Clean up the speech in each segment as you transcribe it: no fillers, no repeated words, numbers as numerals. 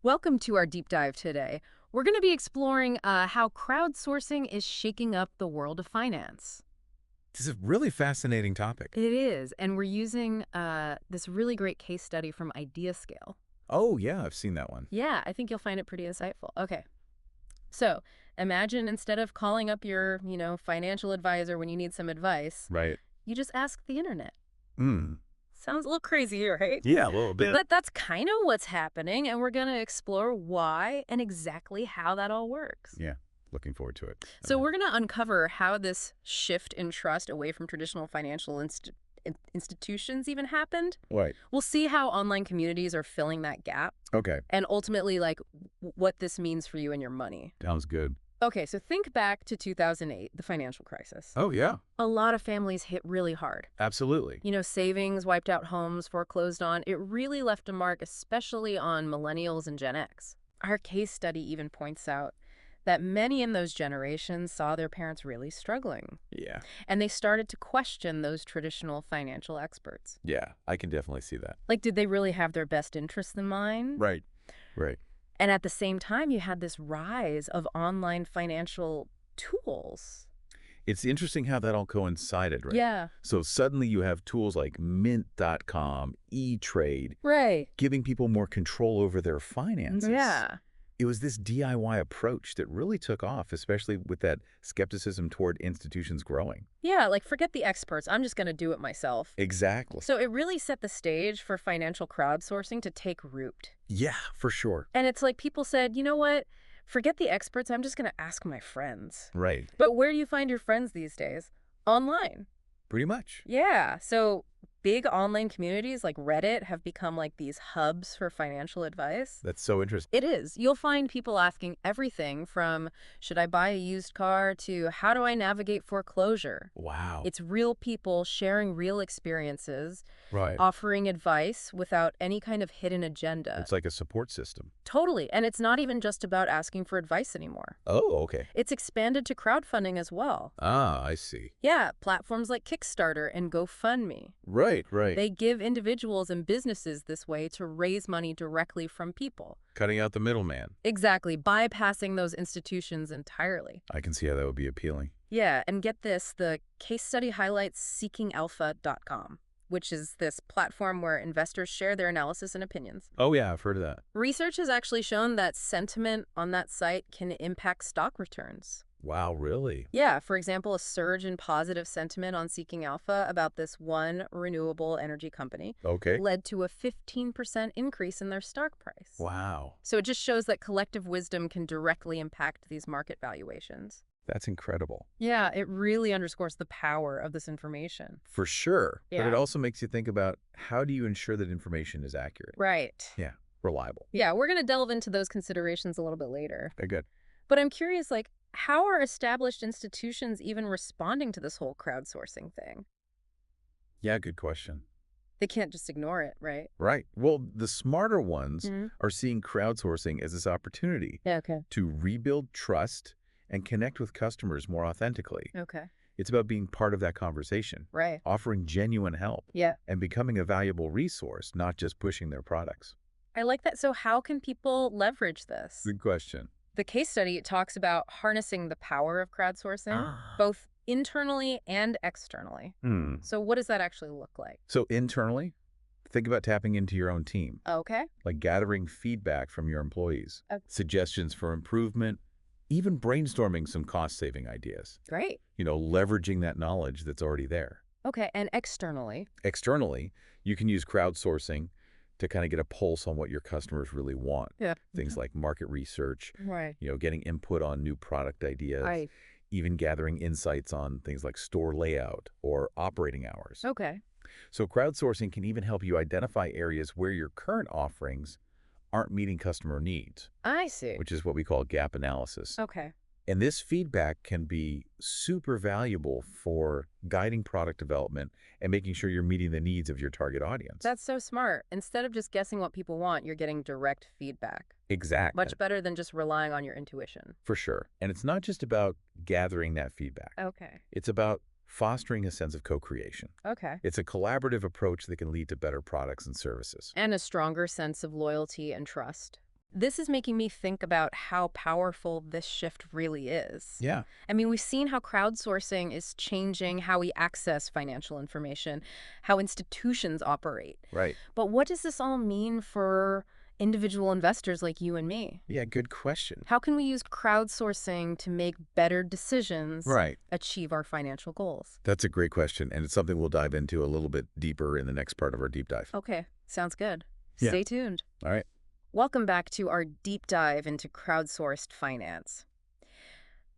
Welcome to our deep dive today. We're going to be exploring how crowdsourcing is shaking up the world of finance. This is a really fascinating topic. It is, and we're using this really great case study from IdeaScale. Oh, yeah, I've seen that one. Yeah, I think you'll find it pretty insightful. Okay, so imagine instead of calling up your, financial advisor when you need some advice, Right. you just ask the internet. Mm. Sounds a little crazy, right? Yeah, a little bit. But that's kind of what's happening, and we're going to explore why and exactly how that all works. Yeah, looking forward to it. So we're going to uncover how this shift in trust away from traditional financial institutions even happened. Right. We'll see how online communities are filling that gap Okay, and ultimately what this means for you and your money. sounds good. Okay, so think back to 2008, the financial crisis. Oh, yeah, A lot of families hit really hard. absolutely. Savings wiped out homes, foreclosed on. It really left a mark, especially on millennials and Gen X. Our case study even points out that many in those generations saw their parents really struggling, Yeah, and they started to question those traditional financial experts. yeah, I can definitely see that. Like, did they really have their best interests in mind? Right. Right. And at the same time, you had this rise of online financial tools. It's interesting how that all coincided, right? Yeah. So suddenly you have tools like Mint.com, E-Trade, Right. giving people more control over their finances. Yeah. It was this DIY approach that really took off, especially with that skepticism toward institutions growing. Yeah, like forget the experts. I'm just going to do it myself. Exactly. So it really set the stage for financial crowdsourcing to take root. Yeah, for sure. And it's like people said, you know what? Forget the experts. I'm just going to ask my friends. Right. But where do you find your friends these days? Online. Pretty much. Yeah. So big online communities like Reddit have become like these hubs for financial advice. That's so interesting. It is. You'll find people asking everything from should I buy a used car to how do I navigate foreclosure? Wow. It's real people sharing real experiences, Right. offering advice without any kind of hidden agenda. It's like a support system. Totally. And it's not even just about asking for advice anymore. Oh, okay. It's expanded to crowdfunding as well. Ah, I see. Yeah, platforms like Kickstarter and GoFundMe. Right, right. They give individuals and businesses this way to raise money directly from people. Cutting out the middleman. Exactly, bypassing those institutions entirely. I can see how that would be appealing. Yeah, and get this, the case study highlights seekingalpha.com, which is this platform where investors share their analysis and opinions. Oh, yeah, I've heard of that. Research has actually shown that sentiment on that site can impact stock returns. Wow, really? Yeah, for example, a surge in positive sentiment on Seeking Alpha about this one renewable energy company Okay. led to a 15% increase in their stock price. Wow. So it just shows that collective wisdom can directly impact these market valuations. That's incredible. Yeah, it really underscores the power of this information. For sure. But Yeah. it also makes you think about how do you ensure that information is accurate? Right. Yeah, reliable. Yeah, we're going to delve into those considerations a little bit later. Very good. But I'm curious, how are established institutions even responding to this whole crowdsourcing thing? Yeah, good question. They can't just ignore it, right? Right. Well, the smarter ones Mhm. are seeing crowdsourcing as this opportunity Yeah, okay. to rebuild trust and connect with customers more authentically. Okay. It's about being part of that conversation, Right. offering genuine help, Yeah. and becoming a valuable resource, not just pushing their products. I like that. So how can people leverage this? Good question. The case study talks about harnessing the power of crowdsourcing, both internally and externally. So what does that actually look like? So internally, think about tapping into your own team, Okay. like gathering feedback from your employees, Okay. suggestions for improvement, even brainstorming some cost-saving ideas. Great. Leveraging that knowledge that's already there. Okay. And externally? Externally, you can use crowdsourcing to kind of get a pulse on what your customers really want. Yeah. Things like market research, Right. getting input on new product ideas, Right. even gathering insights on things like store layout or operating hours. Okay. So crowdsourcing can even help you identify areas where your current offerings aren't meeting customer needs, I see. which is what we call gap analysis. Okay. And this feedback can be super valuable for guiding product development and making sure you're meeting the needs of your target audience. That's so smart. Instead of just guessing what people want, you're getting direct feedback. Exactly. Much better than just relying on your intuition. For sure. And it's not just about gathering that feedback. Okay. It's about fostering a sense of co-creation. Okay. It's a collaborative approach that can lead to better products and services. And a stronger sense of loyalty and trust. This is making me think about how powerful this shift really is. Yeah. I mean, we've seen how crowdsourcing is changing how we access financial information, how institutions operate. Right. But what does this all mean for individual investors like you and me? Yeah, good question. How can we use crowdsourcing to make better decisions, Right. achieve our financial goals? That's a great question, and it's something we'll dive into a little bit deeper in the next part of our deep dive. Okay, sounds good. Yeah. Stay tuned. All right. Welcome back to our deep dive into crowdsourced finance.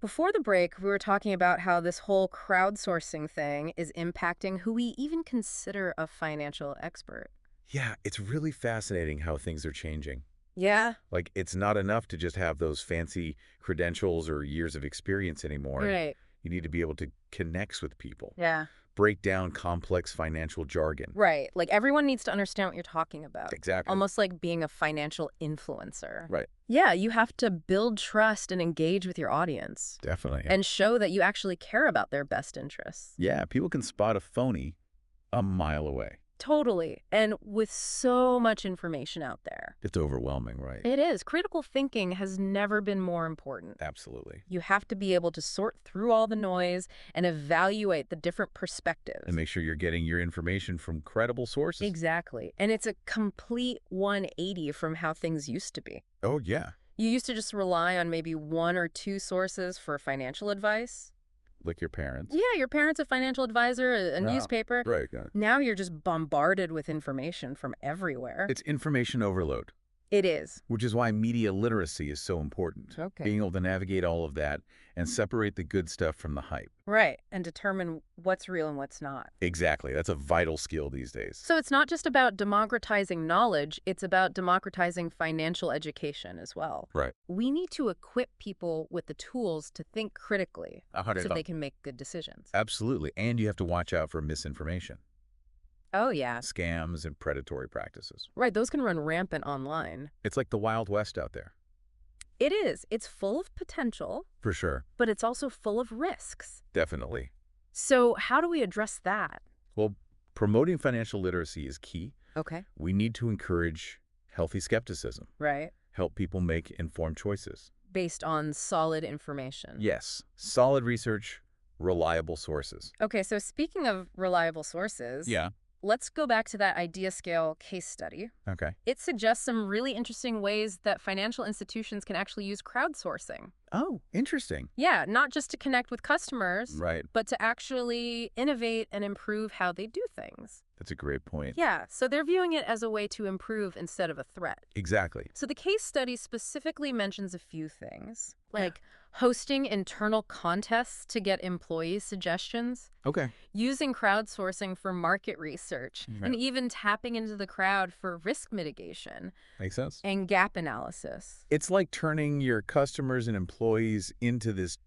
Before the break, we were talking about how this whole crowdsourcing thing is impacting who we even consider a financial expert. Yeah, it's really fascinating how things are changing. Yeah, Like, it's not enough to just have those fancy credentials or years of experience anymore. right. You need to be able to connect with people, Yeah, break down complex financial jargon. right. Like everyone needs to understand what you're talking about. Exactly. Almost like being a financial influencer. Right. Yeah, you have to build trust and engage with your audience Definitely. and show that you actually care about their best interests. Yeah, people can spot a phony a mile away. Totally. And with so much information out there. It's overwhelming, right? It is. Critical thinking has never been more important. Absolutely. You have to be able to sort through all the noise and evaluate the different perspectives. And make sure you're getting your information from credible sources. Exactly. And it's a complete 180 from how things used to be. Oh, yeah. You used to just rely on maybe one or two sources for financial advice. Like your parents. Yeah, your parents, a financial advisor, a newspaper. Right. Got it. Now you're just bombarded with information from everywhere. It's information overload, It is. which is why media literacy is so important. Okay. Being able to navigate all of that and separate the good stuff from the hype. Right. And determine what's real and what's not. Exactly. That's a vital skill these days. So it's not just about democratizing knowledge, it's about democratizing financial education as well. Right. We need to equip people with the tools to think critically so they can make good decisions. Absolutely. And you have to watch out for misinformation, Oh, yeah. scams, and predatory practices. Right, those can run rampant online. It's like the Wild West out there. It is. It's full of potential, For sure. but it's also full of risks. Definitely. So how do we address that? Well, promoting financial literacy is key. Okay. We need to encourage healthy skepticism, Right. help people make informed choices. Based on solid information. Yes, solid research, reliable sources. Okay, so speaking of reliable sources, Yeah. let's go back to that IdeaScale case study. Okay. It suggests some really interesting ways that financial institutions can actually use crowdsourcing. Oh, interesting. Yeah, not just to connect with customers, Right. but to actually innovate and improve how they do things. That's a great point. Yeah, so they're viewing it as a way to improve instead of a threat. Exactly. So the case study specifically mentions a few things, like hosting internal contests to get employee suggestions, Okay. using crowdsourcing for market research, Right. and even tapping into the crowd for risk mitigation Makes sense. and gap analysis. It's like turning your customers and employees into this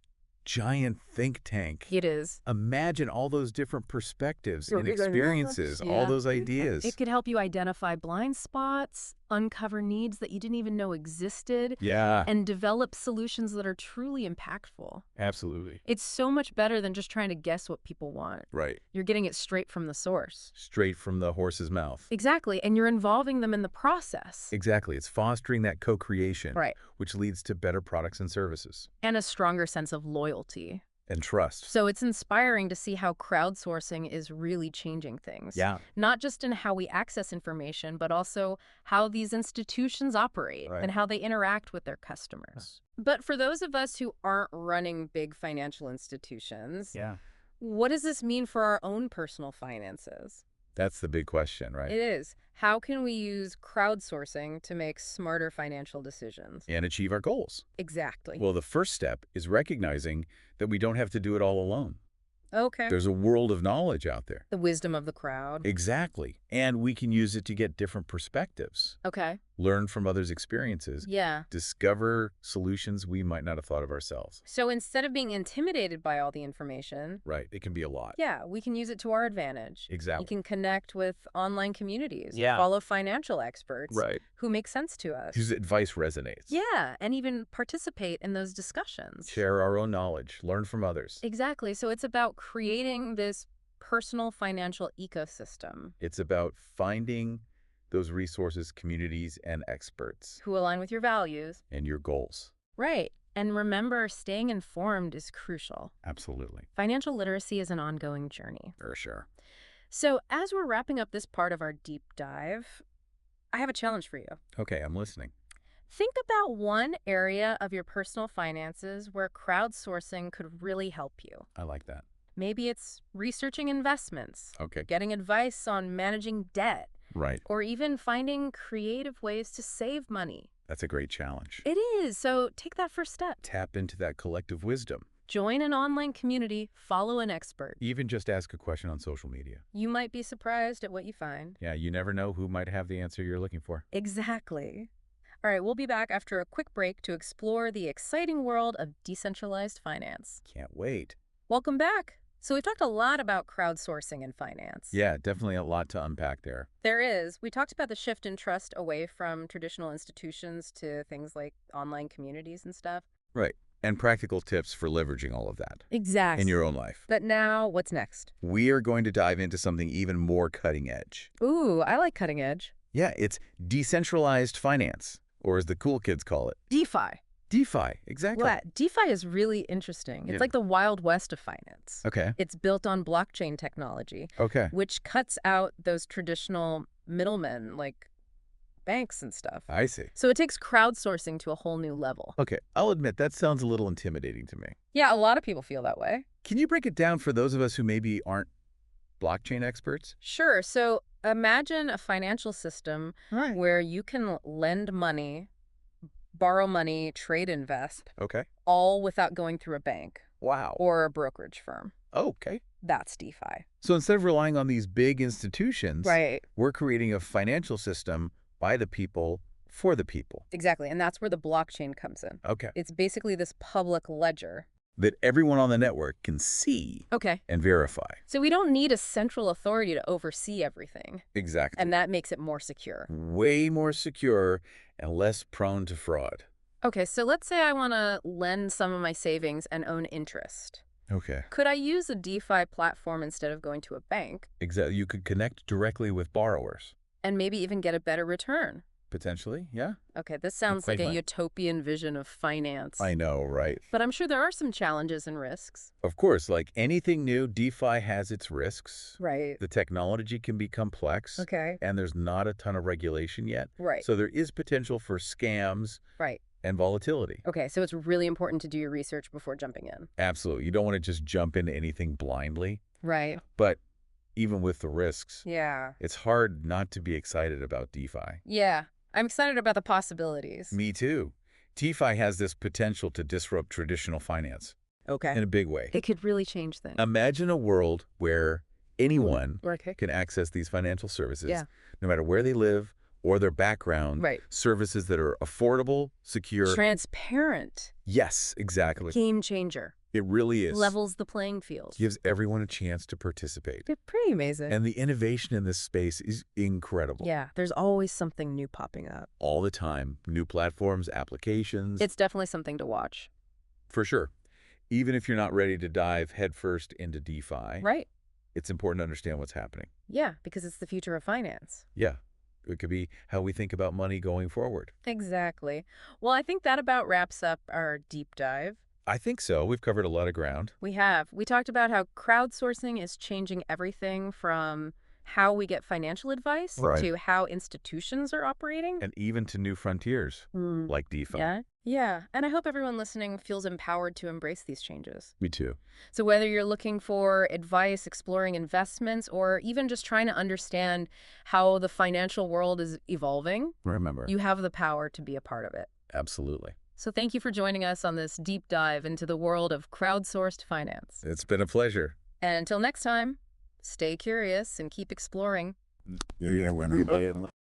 giant think tank. It is. Imagine all those different perspectives Sure, and big ideas. experiences, all Yeah. those ideas. It could help you identify blind spots, uncover needs that you didn't even know existed, Yeah, and develop solutions that are truly impactful. absolutely. It's so much better than just trying to guess what people want. Right. You're getting it straight from the source. Straight from the horse's mouth. Exactly, and you're involving them in the process. Exactly. It's fostering that co-creation, Right. which leads to better products and services And a stronger sense of loyalty. and trust. So it's inspiring to see how crowdsourcing is really changing things. Yeah. Not just in how we access information, but also how these institutions operate Right. and how they interact with their customers. But for those of us who aren't running big financial institutions, Yeah. what does this mean for our own personal finances? That's the big question, right? It is. How can we use crowdsourcing to make smarter financial decisions? And achieve our goals. Exactly. Well, the first step is recognizing that we don't have to do it all alone. Okay. There's a world of knowledge out there. The wisdom of the crowd. Exactly. And we can use it to get different perspectives, Okay. learn from others' experiences, Yeah. discover solutions we might not have thought of ourselves. So instead of being intimidated by all the information, Right. It can be a lot. yeah, we can use it to our advantage. Exactly. You can connect with online communities, Yeah. follow financial experts Right. who make sense to us. Whose advice resonates. Yeah, and even participate in those discussions. Share our own knowledge, learn from others. Exactly. So it's about creating this personal financial ecosystem. It's about finding those resources, communities, and experts, Who align with your values. and your goals. Right. And remember, staying informed is crucial. Absolutely. Financial literacy is an ongoing journey. For sure. So, as we're wrapping up this part of our deep dive, I have a challenge for you. Okay, I'm listening. Think about one area of your personal finances where crowdsourcing could really help you. I like that. Maybe it's researching investments, Okay. getting advice on managing debt, Right. or even finding creative ways to save money. That's a great challenge. It is, so take that first step. Tap into that collective wisdom. Join an online community, follow an expert. Even just ask a question on social media. You might be surprised at what you find. Yeah, you never know who might have the answer you're looking for. Exactly. All right, we'll be back after a quick break to explore the exciting world of decentralized finance. Can't wait. Welcome back. So we've talked a lot about crowdsourcing in finance. Yeah, definitely a lot to unpack there. There is. We talked about the shift in trust away from traditional institutions to things like online communities and stuff. Right. And practical tips for leveraging all of that Exactly. in your own life. But now, what's next? We are going to dive into something even more cutting edge. Ooh, I like cutting edge. Yeah, it's decentralized finance, or as the cool kids call it, DeFi. DeFi. Exactly. Well, DeFi is really interesting. It's Yeah. like the Wild West of finance. Okay. It's built on blockchain technology, Okay. which cuts out those traditional middlemen like banks and stuff. I see. So it takes crowdsourcing to a whole new level. Okay, I'll admit that sounds a little intimidating to me. Yeah, a lot of people feel that way. Can you break it down for those of us who maybe aren't blockchain experts? Sure. So imagine a financial system Right. where you can lend money, borrow money, trade, invest, Okay. all without going through a bank Wow. or a brokerage firm. Okay. That's DeFi. So instead of relying on these big institutions, Right. we're creating a financial system by the people, for the people. Exactly. And that's where the blockchain comes in. Okay. It's basically this public ledger. That everyone on the network can see Okay. and verify. So we don't need a central authority to oversee everything. Exactly. And that makes it more secure. Way more secure and less prone to fraud. Okay, so let's say I want to lend some of my savings and own interest. Okay. Could I use a DeFi platform instead of going to a bank Exactly. You could connect directly with borrowers. and maybe even get a better return? Potentially, yeah. Okay, this sounds like quite a right. utopian vision of finance. I know, right? But I'm sure there are some challenges and risks. Of course, like anything new, DeFi has its risks. Right. The technology can be complex. Okay. And there's not a ton of regulation yet. Right. So there is potential for scams Right. and volatility. Okay, so it's really important to do your research before jumping in. Absolutely. You don't want to just jump into anything blindly. Right. But even with the risks, Yeah. it's hard not to be excited about DeFi. Yeah. I'm excited about the possibilities. Me too. DeFi has this potential to disrupt traditional finance Okay. in a big way. It could really change things. Imagine a world where anyone Okay. can access these financial services, Yeah. no matter where they live or their background. Right. Services that are affordable, secure. Transparent. Yes, exactly. Game changer. It really is. Levels the playing field. Gives everyone a chance to participate. It's pretty amazing. And the innovation in this space is incredible. Yeah, there's always something new popping up. All the time. New platforms, applications. It's definitely something to watch. For sure. Even if you're not ready to dive headfirst into DeFi, Right. it's important to understand what's happening. Yeah, because it's the future of finance. Yeah. It could be how we think about money going forward. Exactly. Well, I think that about wraps up our deep dive. I think so. We've covered a lot of ground. We have. We talked about how crowdsourcing is changing everything from how we get financial advice Right. to how institutions are operating. And even to new frontiers, Mm. like DeFi. Yeah. Yeah. And I hope everyone listening feels empowered to embrace these changes. Me too. So whether you're looking for advice, exploring investments, or even just trying to understand how the financial world is evolving, Remember. you have the power to be a part of it. Absolutely. So thank you for joining us on this deep dive into the world of crowdsourced finance. It's been a pleasure. And until next time, stay curious and keep exploring. Yeah,